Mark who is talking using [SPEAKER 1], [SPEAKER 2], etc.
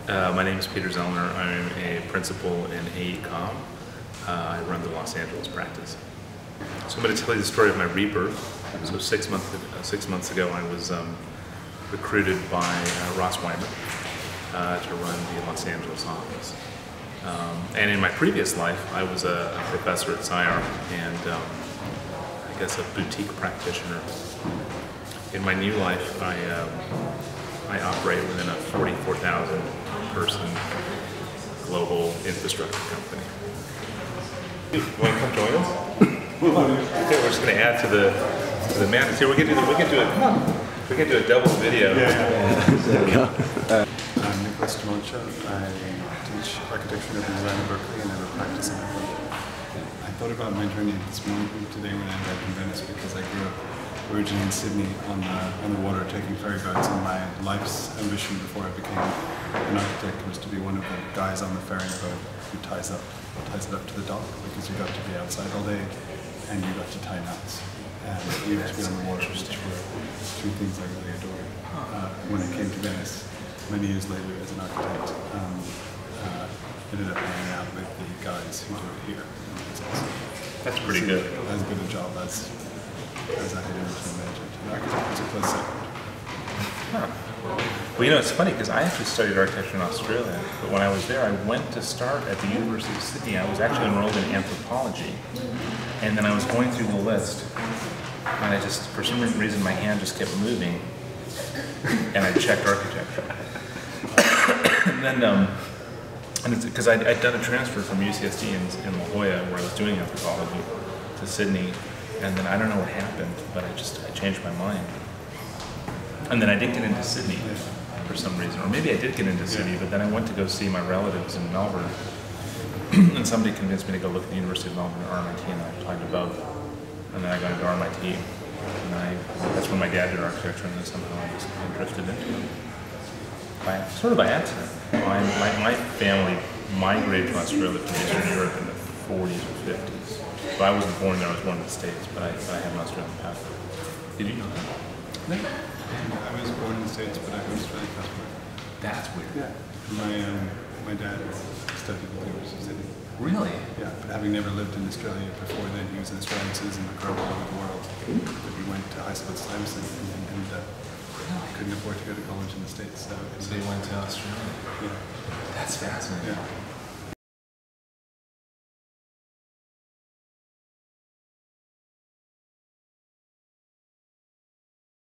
[SPEAKER 1] My name is Peter Zellner. I'm a principal in AECOM. I run the Los Angeles practice. So I'm going to tell you the story of my rebirth. So 6 months ago, I was recruited by Ross Wyman to run the Los Angeles office. And in my previous life, I was a professor at SCIAR and I guess a boutique practitioner. In my new life, I operate within a 44,000 person global infrastructure company. You want to come join us? Okay, we're just going to add to the madness here. We can do a double video.
[SPEAKER 2] I'm Monchaux. I teach architecture and design at Berkeley and I have a practice in Ireland. I thought about my journey this morning today when I ended up in Venice because I grew up originally in Sydney on the water taking ferry boats, and my life's ambition before I became an architect was to be one of the guys on the ferry boat who ties it up to the dock, because you got to be outside all day and you got to tie knots and you got to be on the water, which were two things I really adored. When I came to Venice many years later as an architect, ended up hanging out with the guys who do it here.
[SPEAKER 1] That's pretty good.
[SPEAKER 2] As good a job as I had ever imagined. An architect was a close second.
[SPEAKER 1] Huh. Well, you know, it's funny because I actually studied architecture in Australia, but when I was there, I went to start at the University of Sydney. I was actually enrolled in anthropology, and then I was going through the list, and I just, for some reason, my hand just kept moving, and I checked architecture. And then, because I'd done a transfer from UCSD in La Jolla, where I was doing anthropology, to Sydney, and then I don't know what happened, but I changed my mind. And then I did get into Sydney for some reason, or maybe I did get into Sydney, but then I went to go see my relatives in Melbourne, and somebody convinced me to go look at the University of Melbourne or RMIT, and I applied to both. And then I got into RMIT, and that's when my dad did architecture, and then somehow I just drifted into it. Sort of by accident. My family migrated to Australia from Eastern Europe in the 40s or 50s. So I wasn't born there, I was born in the States, but I have an Australian passport. Did you know that?
[SPEAKER 2] No. I was born in the States, but I have an Australian passport.
[SPEAKER 1] That's weird.
[SPEAKER 2] Yeah. My dad studied at the University of Sydney.
[SPEAKER 1] Really?
[SPEAKER 2] Yeah, but having never lived in Australia before then, he was an Australian citizen that grew up all over the world. But he went to high school at Stuyvesant and then ended up couldn't afford to go to college in the States. So
[SPEAKER 1] he went to Australia?
[SPEAKER 2] Yeah.
[SPEAKER 1] That's fascinating.
[SPEAKER 2] Yeah.